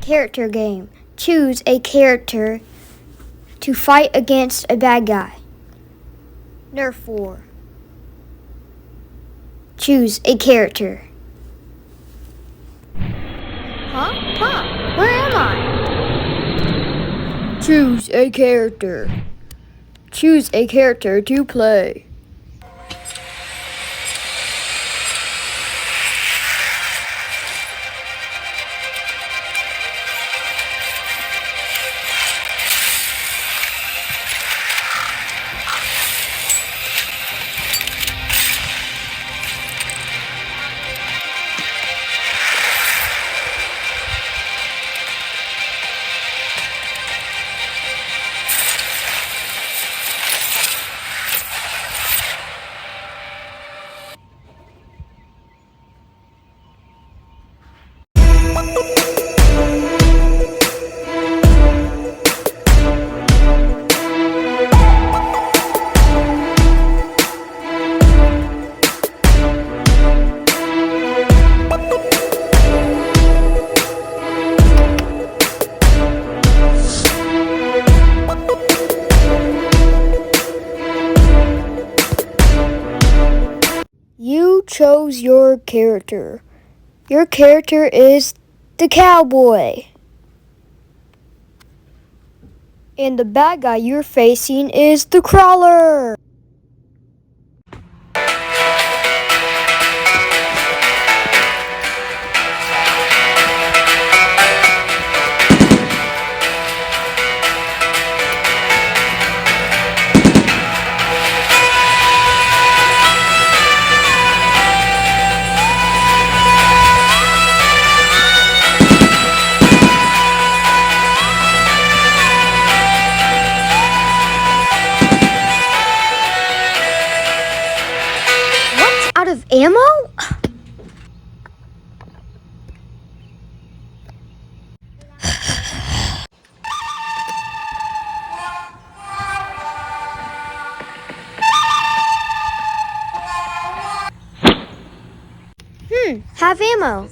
Character game. Choose a character to fight against a bad guy. Nerf war. Choose a character. Huh? Where am I? Choose a character. Choose a character to play. You chose your character. Your character is the cowboy. And the bad guy you're facing is the crawler. Out of ammo? Have ammo.